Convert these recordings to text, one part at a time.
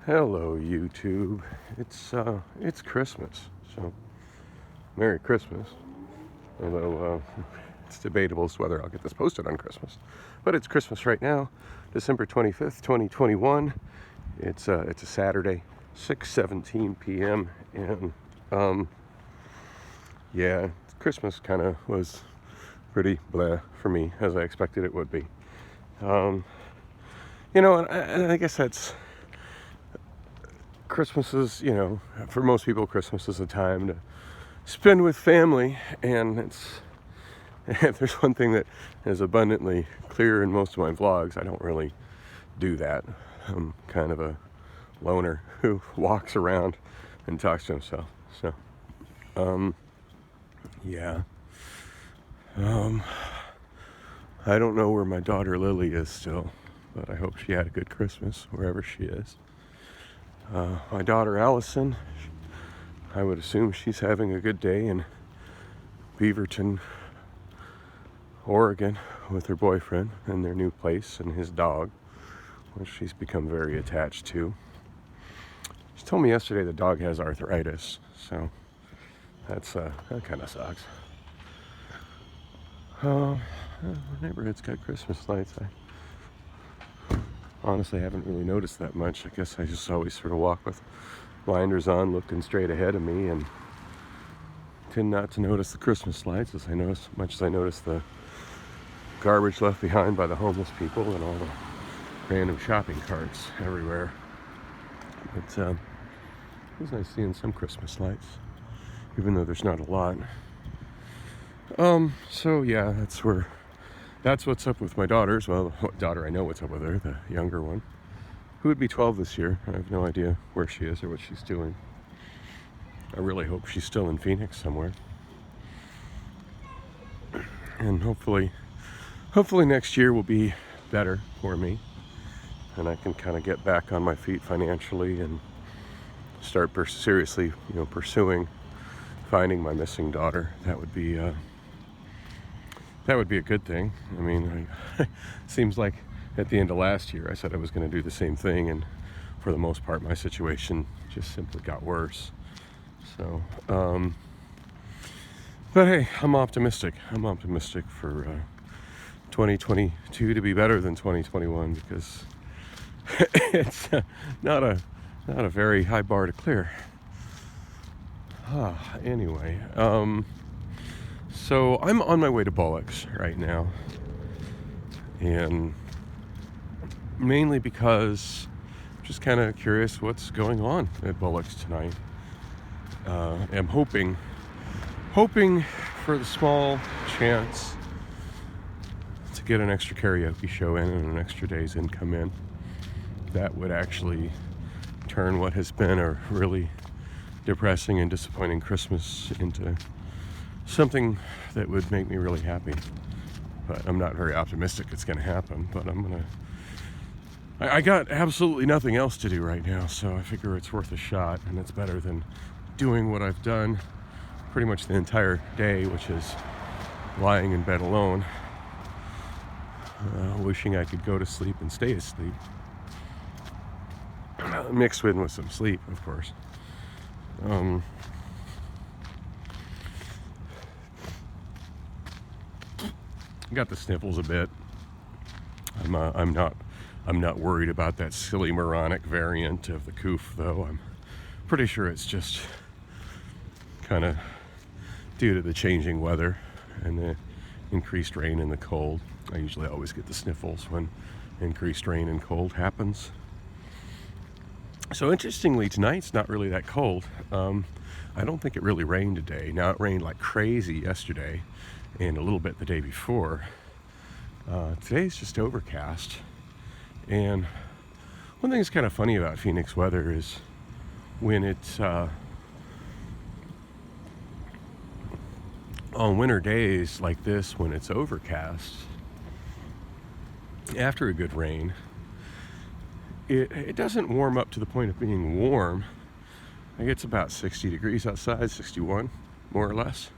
Hello, YouTube. It's Christmas, so Merry Christmas. Although it's debatable as to whether I'll get this posted on Christmas, but it's Christmas right now, December 25th, 2021. It's a Saturday, 6:17 p.m. and yeah, Christmas kind of was pretty blah for me, as I expected it would be. And I guess that's. Christmas is, for most people, Christmas is a time to spend with family, and if there's one thing that is abundantly clear in most of my vlogs, I don't really do that. I'm kind of a loner who walks around and talks to himself. So, yeah. I don't know where my daughter Lily is still, but I hope she had a good Christmas wherever she is. My daughter Allison, I would assume she's having a good day in Beaverton, Oregon, with her boyfriend and their new place and his dog, which she's become very attached to. She told me yesterday the dog has arthritis, so that kind of sucks. The neighborhood's got Christmas lights. I honestly haven't really noticed that much. I guess I just always sort of walk with blinders on, looking straight ahead of me, and tend not to notice the Christmas lights as much as I notice the garbage left behind by the homeless people and all the random shopping carts everywhere. But it was nice seeing some Christmas lights, even though there's not a lot. So yeah, that's what's up with my daughters. Well, the daughter, I know what's up with her, the younger one, who would be 12 this year. I have no idea where she is or what she's doing. I really hope she's still in Phoenix somewhere. And hopefully next year will be better for me, and I can kind of get back on my feet financially and start seriously, pursuing finding my missing daughter. That would be a good thing. I mean, seems like at the end of last year I said I was going to do the same thing, and for the most part my situation just simply got worse. So, but hey, I'm optimistic for 2022 to be better than 2021, because it's not a very high bar to clear. Anyway, so I'm on my way to Bullock's right now, and mainly because I'm just kind of curious what's going on at Bullock's tonight. I'm hoping for the small chance to get an extra karaoke show in and an extra day's income in. That would actually turn what has been a really depressing and disappointing Christmas into something that would make me really happy. But I'm not very optimistic it's going to happen, but I got absolutely nothing else to do right now, so I figure it's worth a shot, and it's better than doing what I've done pretty much the entire day, which is lying in bed alone, wishing I could go to sleep and stay asleep, mixed with some sleep, of course. Got the sniffles a bit. I'm not worried about that silly moronic variant of the coof, though. I'm pretty sure it's just kind of due to the changing weather and the increased rain and the cold. I usually always get the sniffles when increased rain and cold happens. So interestingly, tonight's not really that cold. I don't think it really rained today. Now, it rained like crazy yesterday and a little bit the day before. Today's just overcast. And one thing that's kind of funny about Phoenix weather is when it's on winter days like this, when it's overcast, after a good rain, it doesn't warm up to the point of being warm. I think it's about 60 degrees outside, 61, more or less.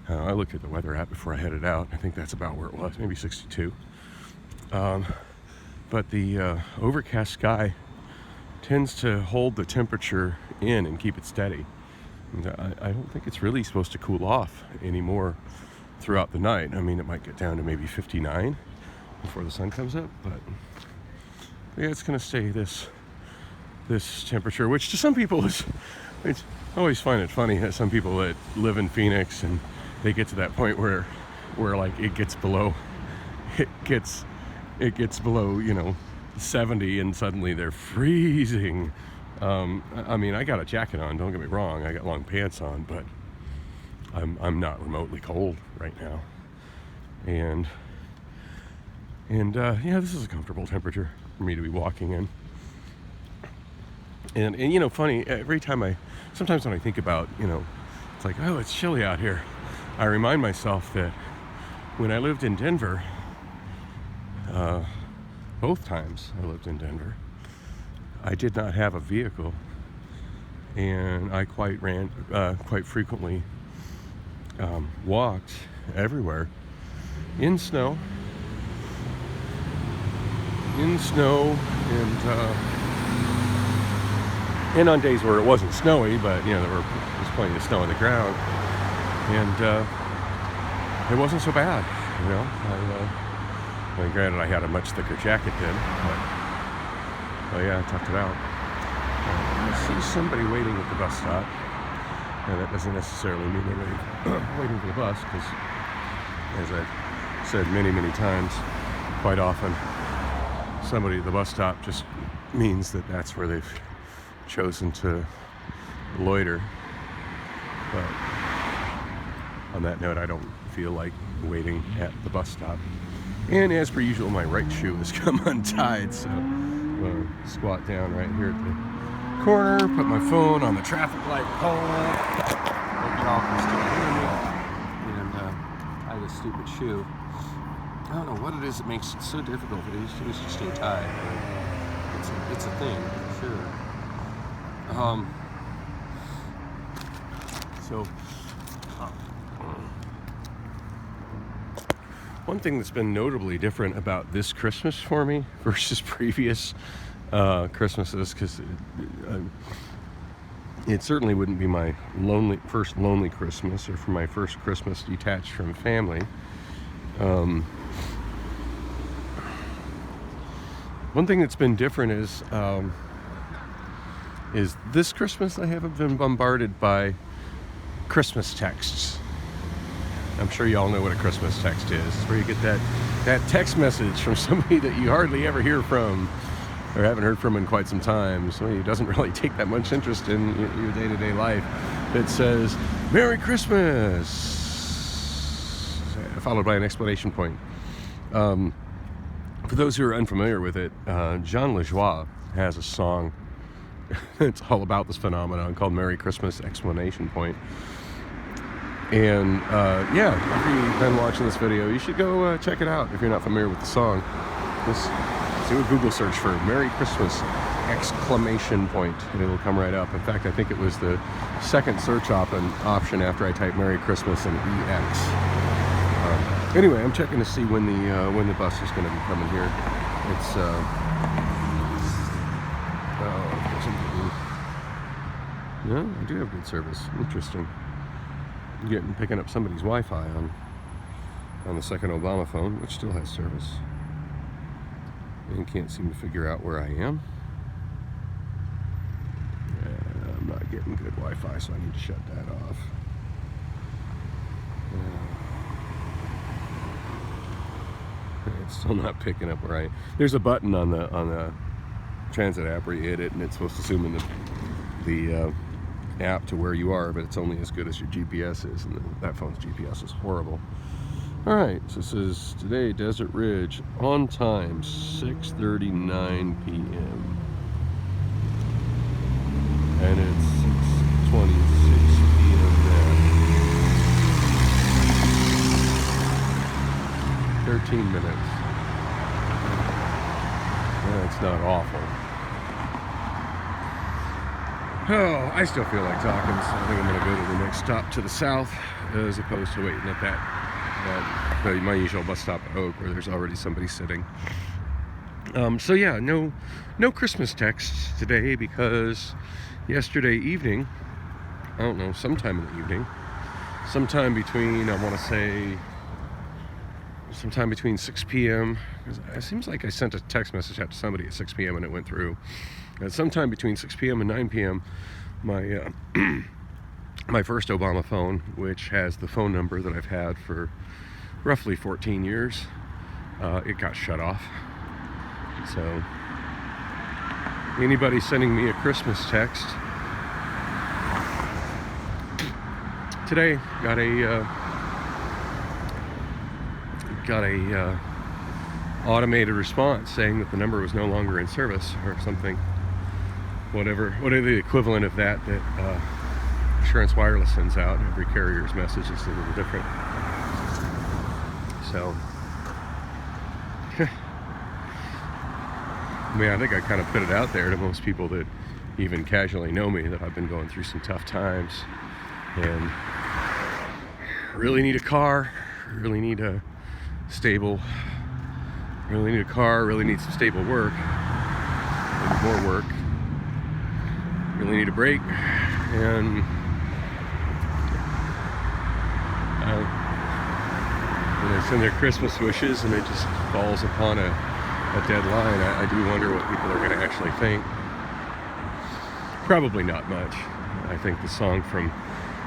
I looked at the weather app before I headed out. I think that's about where it was, maybe 62. But the overcast sky tends to hold the temperature in and keep it steady. And I don't think it's really supposed to cool off anymore throughout the night. I mean, it might get down to maybe 59 before the sun comes up, but yeah, it's going to stay this temperature, which to some people is, it's, I always find it funny that some people that live in Phoenix and they get to that point where like it gets below 70 and suddenly they're freezing. I mean, I got a jacket on, don't get me wrong, I got long pants on, but I'm not remotely cold right now. And yeah, this is a comfortable temperature for me to be walking in. And funny, every time sometimes when I think about, it's like, oh, it's chilly out here, I remind myself that when I lived in Denver, both times I lived in Denver, I did not have a vehicle, and I quite frequently walked everywhere in snow, and on days where it wasn't snowy, but there was plenty of snow on the ground, and it wasn't so bad. I mean, granted, I had a much thicker jacket then, but yeah, I toughed it out. I see somebody waiting at the bus stop, and that doesn't necessarily mean they're waiting for the bus, because as I've said many, many times, quite often, somebody at the bus stop just means that that's where they've chosen to loiter. But on that note, I don't feel like waiting at the bus stop. And as per usual, my right shoe has come untied, so I'm going to squat down right here at the corner, put my phone on the traffic light pole, hope y'all can still hear me, and tie this stupid shoe. I don't know what it is that makes it so difficult for these shoes to stay tied, but it's a thing, for sure. One thing that's been notably different about this Christmas for me versus previous Christmases, because it certainly wouldn't be my first lonely Christmas, or for my first Christmas detached from family. One thing that's been different is this Christmas I haven't been bombarded by Christmas texts. I'm sure you all know what a Christmas text is. It's where you get that text message from somebody that you hardly ever hear from, or haven't heard from in quite some time, somebody who doesn't really take that much interest in your day-to-day life, that says, "Merry Christmas," followed by an exclamation point. For those who are unfamiliar with it, Jean Lajoie has a song it's all about this phenomenon called "Merry Christmas!" exclamation point. And yeah, after you've been watching this video, you should go check it out if you're not familiar with the song. Just do a Google search for "Merry Christmas!" exclamation point, and it'll come right up. In fact, I think it was the second search option after I typed "Merry Christmas" and EX. Anyway, I'm checking to see when the bus is going to be coming here. It's no, I do have good service. Interesting. Picking up somebody's Wi-Fi on the second Obama phone, which still has service, and can't seem to figure out where I am. I'm not getting good Wi-Fi, so I need to shut that off. It's still not picking up where there's a button on the transit app where you hit it, and it's supposed to zoom in the app to where you are, but it's only as good as your GPS is, and that phone's GPS is horrible. Alright, so this is today, Desert Ridge, on time, 6:39 p.m. And it's 6:26 p.m. now. 13 minutes. That's not awful. Oh, I still feel like talking, so I think I'm going to go to the next stop to the south, as opposed to waiting at my usual bus stop at Oak, where there's already somebody sitting. So yeah, no Christmas texts today because yesterday evening, I don't know, sometime in the evening, sometime between, I want to say, sometime between 6 p.m. It seems like I sent a text message out to somebody at 6 p.m. and it went through. Sometime between 6 p.m. and 9 p.m., my my first Obama phone, which has the phone number that I've had for roughly 14 years, it got shut off. So anybody sending me a Christmas text today got a automated response saying that the number was no longer in service or something, whatever the equivalent of that Insurance Wireless sends out. Every carrier's message is a little different. So I mean, I think I kind of put it out there to most people that even casually know me that I've been going through some tough times and really need a car, really need a car, really need some stable work, need more work, really need a break, and when they send their Christmas wishes and it just falls upon a deadline, I do wonder what people are going to actually think. Probably not much. I think the song from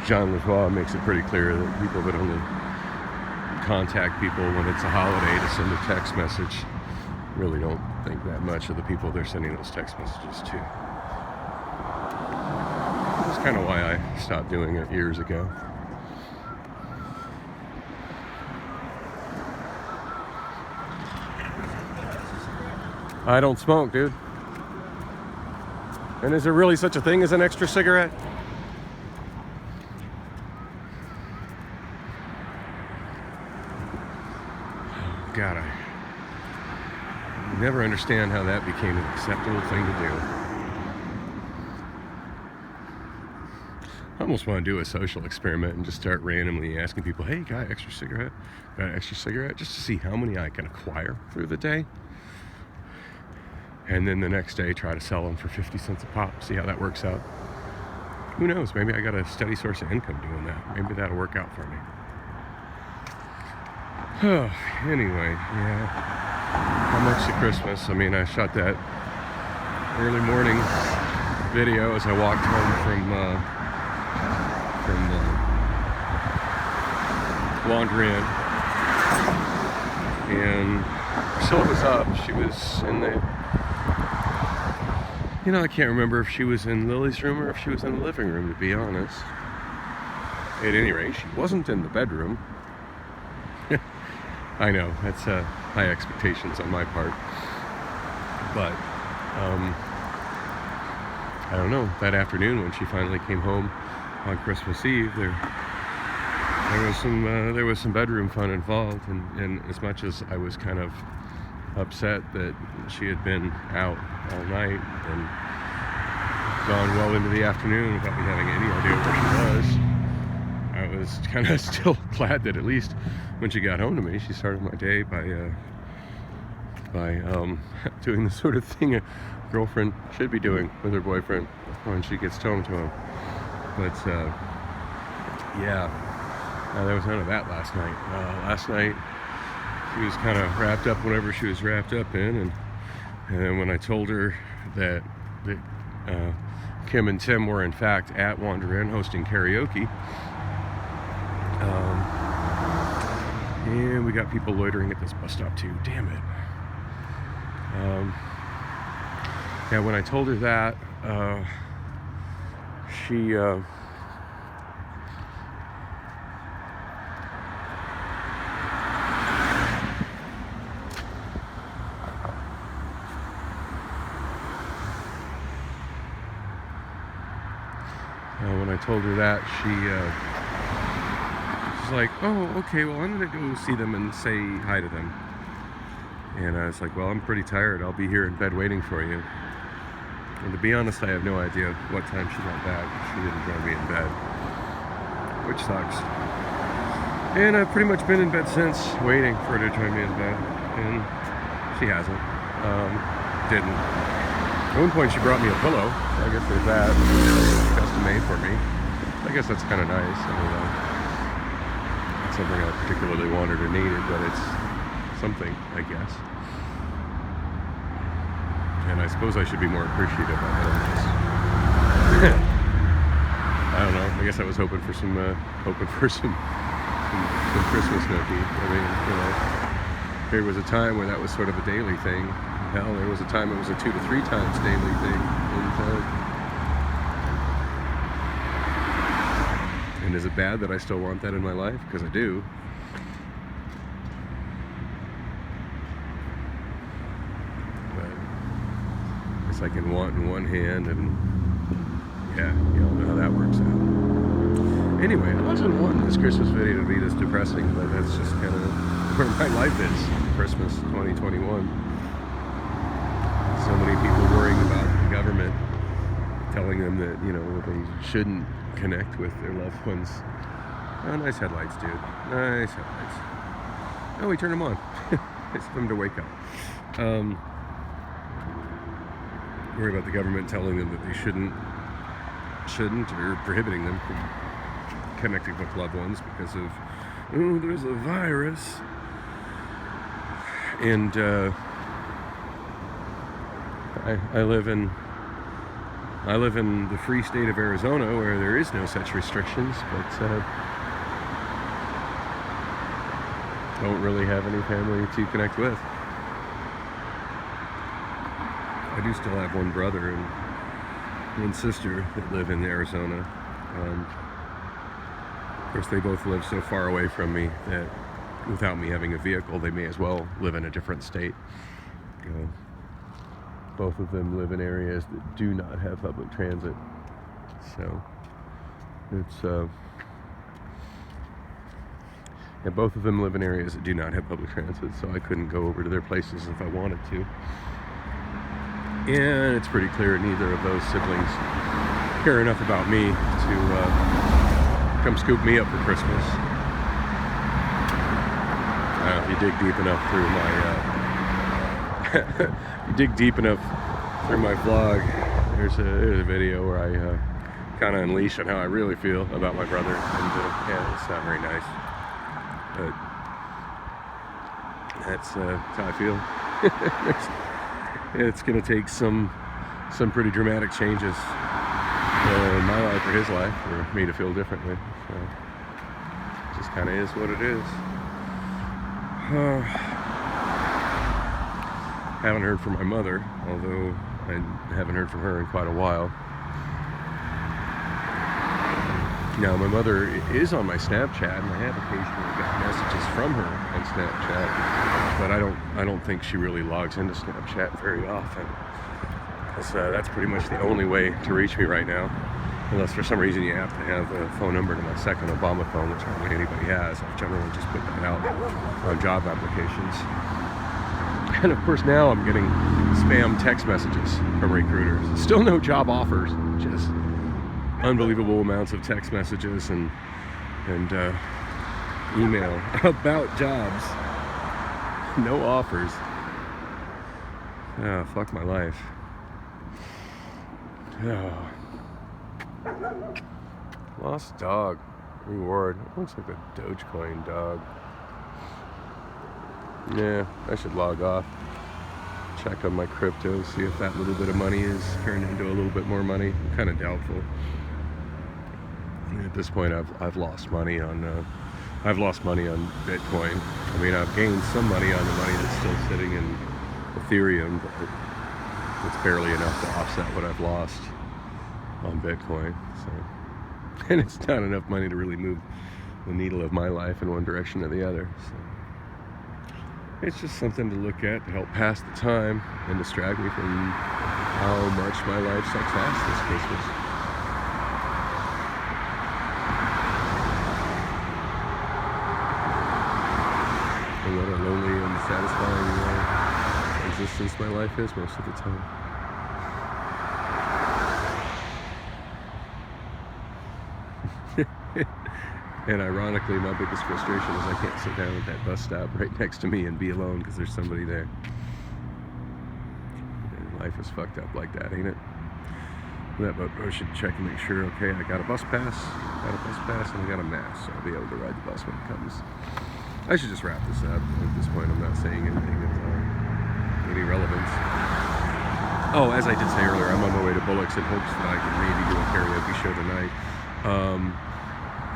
Jean Lavoie makes it pretty clear that people that only contact people when it's a holiday to send a text message really don't think that much of the people they're sending those text messages to. That's kind of why I stopped doing it years ago. I don't smoke, dude. And is there really such a thing as an extra cigarette? God, I never understand how that became an acceptable thing to do. I almost want to do a social experiment and just start randomly asking people, hey, got an extra cigarette? Got an extra cigarette? Just to see how many I can acquire through the day. And then the next day try to sell them for 50 cents a pop, see how that works out. Who knows, maybe I got a steady source of income doing that. Maybe that'll work out for me. Oh, anyway, yeah. How much to Christmas? I mean, I shot that early morning video as I walked home from laundry and Priscilla was up. She was in the, I can't remember if she was in Lily's room or if she was in the living room, to be honest. At any rate, she wasn't in the bedroom. I know, that's high expectations on my part. But, I don't know, that afternoon when she finally came home on Christmas Eve, there was some bedroom fun involved, and as much as I was kind of upset that she had been out all night and gone well into the afternoon without me having any idea where she was, I was kind of still glad that at least when she got home to me, she started my day by doing the sort of thing a girlfriend should be doing with her boyfriend when she gets home to him. But yeah, there was none of that last night. Last night she was kind of wrapped up whatever she was wrapped up in, and when I told her that Kim and Tim were in fact at Wander Inn hosting karaoke, and we got people loitering at this bus stop too. Damn it. Yeah, when I told her that, she when I told her that, she's like, oh, okay, well, I'm gonna go see them and say hi to them. And I was like, well, I'm pretty tired. I'll be here in bed waiting for you. And to be honest, I have no idea what time she got back. She didn't join me in bed, which sucks. And I've pretty much been in bed since, waiting for her to join me in bed, and she hasn't. Didn't. At one point she brought me a pillow, so I guess there's that. Custom made for me. I guess that's kind of nice. I mean, it's something I particularly wanted or needed, but it's something, I guess. And I suppose I should be more appreciative of it. I'm just I don't know. I guess I was hoping for some Christmas nookie. I mean, there was a time where that was sort of a daily thing. Hell, there was a time it was a 2 to 3 times daily thing. And is it bad that I still want that in my life? Because I do. But I guess I can want in one hand, and yeah, you all know how that works out. Anyway, I wasn't wanting this Christmas video to be this depressing, but that's just kind of where my life is. Christmas 2021. So many people worrying about the government telling them that, they shouldn't connect with their loved ones. Oh, nice headlights, dude. Nice headlights. Oh, we turned them on. It's for them to wake up. Worry about the government telling them that they shouldn't, or prohibiting them from connecting with loved ones because of, there's a virus. And I live in the free state of Arizona where there is no such restrictions, but don't really have any family to connect with. I do still have one brother and one sister that live in Arizona. Of course, they both live so far away from me that without me having a vehicle, they may as well live in a different state. Both of them live in areas that do not have public transit. So it's both of them live in areas that do not have public transit, so I couldn't go over to their places if I wanted to. And it's pretty clear neither of those siblings care enough about me to come scoop me up for Christmas. If you dig deep enough through my vlog, there's a video where I kind of unleash on how I really feel about my brother, and it's not very nice, but that's how I feel. It's gonna take some pretty dramatic changes in my life or his life for me to feel differently. So it just kind of is what it is. Haven't heard from my mother, although I haven't heard from her in quite a while. Now, my mother is on my Snapchat, and I have occasionally got messages from her on Snapchat, but I don't think she really logs into Snapchat very often, because that's pretty much the only way to reach me right now, unless for some reason you have to have a phone number to my second Obama phone, which hardly anybody has. I've generally just put that out on job applications. And of course now I'm getting spam text messages from recruiters. Still no job offers, just unbelievable amounts of text messages and email about jobs. No offers. Oh, fuck my life. Oh. Lost dog. Reward. Looks like a Dogecoin dog. Yeah, I should log off. Check on my crypto, see if that little bit of money is turned into a little bit more money. I'm kind of doubtful. At this point, I've lost money on Bitcoin. I mean, I've gained some money on the money that's still sitting in Ethereum, but it's barely enough to offset what I've lost on Bitcoin. So, and it's not enough money to really move the needle of my life in one direction or the other. So, it's just something to look at to help pass the time and distract me from how much my life sucks ass this Christmas. And what a lonely and satisfying existence my life is most of the time. And ironically, my biggest frustration is I can't sit down at that bus stop right next to me and be alone because there's somebody there. life is fucked up like that, ain't it? But I should check and make sure, okay, I got a bus pass, and I got a mask, so I'll be able to ride the bus when it comes. I should just wrap this up. At this point, I'm not saying anything of any relevance. Oh, as I did say earlier, I'm on my way to Bullock's in hopes that I can maybe do a karaoke show tonight.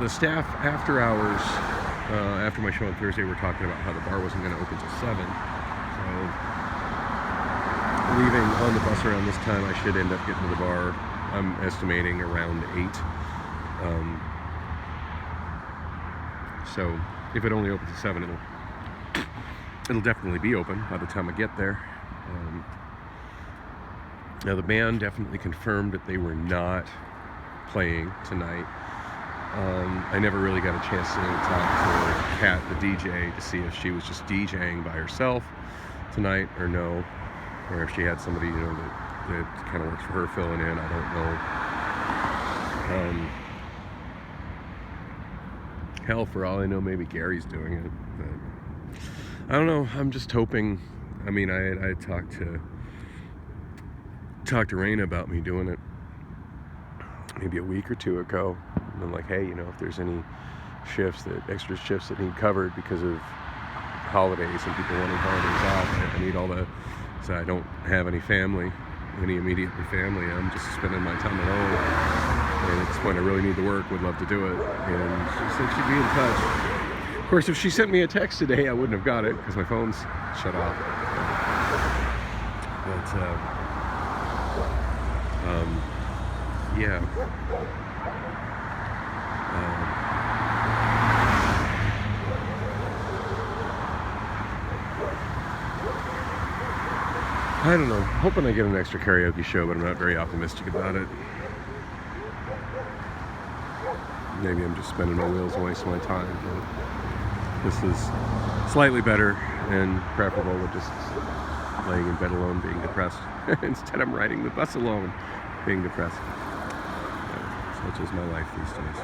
The staff, after hours, after my show on Thursday, were talking about how the bar wasn't going to open till 7. So, leaving on the bus around this time, I should end up getting to the bar, I'm estimating, around 8. So, if it only opens at 7, it'll definitely be open by the time I get there. Now, the band definitely confirmed that they were not playing tonight. I never really got a chance to talk to Kat, the DJ, to see if she was just DJing by herself tonight or no, or if she had somebody, you know, that kind of works for her filling in. I don't know. Hell, for all I know, maybe Gary's doing it. But I don't know. I'm just hoping. I mean, I talked to Raina about me doing it maybe a week or two ago. And I'm like, hey, you know, if there's any extra shifts that need covered because of holidays and people wanting holidays off, I need all the. So I don't have any immediate family. I'm just spending my time at home. And at this point, I really need the work. Would love to do it. And she said she'd be in touch. Of course, if she sent me a text today, I wouldn't have got it because my phone's shut off. But yeah. I don't know. Hoping I get an extra karaoke show, but I'm not very optimistic about it. Maybe I'm just spinning my wheels and wasting my time. But this is slightly better and preferable to just laying in bed alone, being depressed. Instead, I'm riding the bus alone, being depressed. Such is my life these days.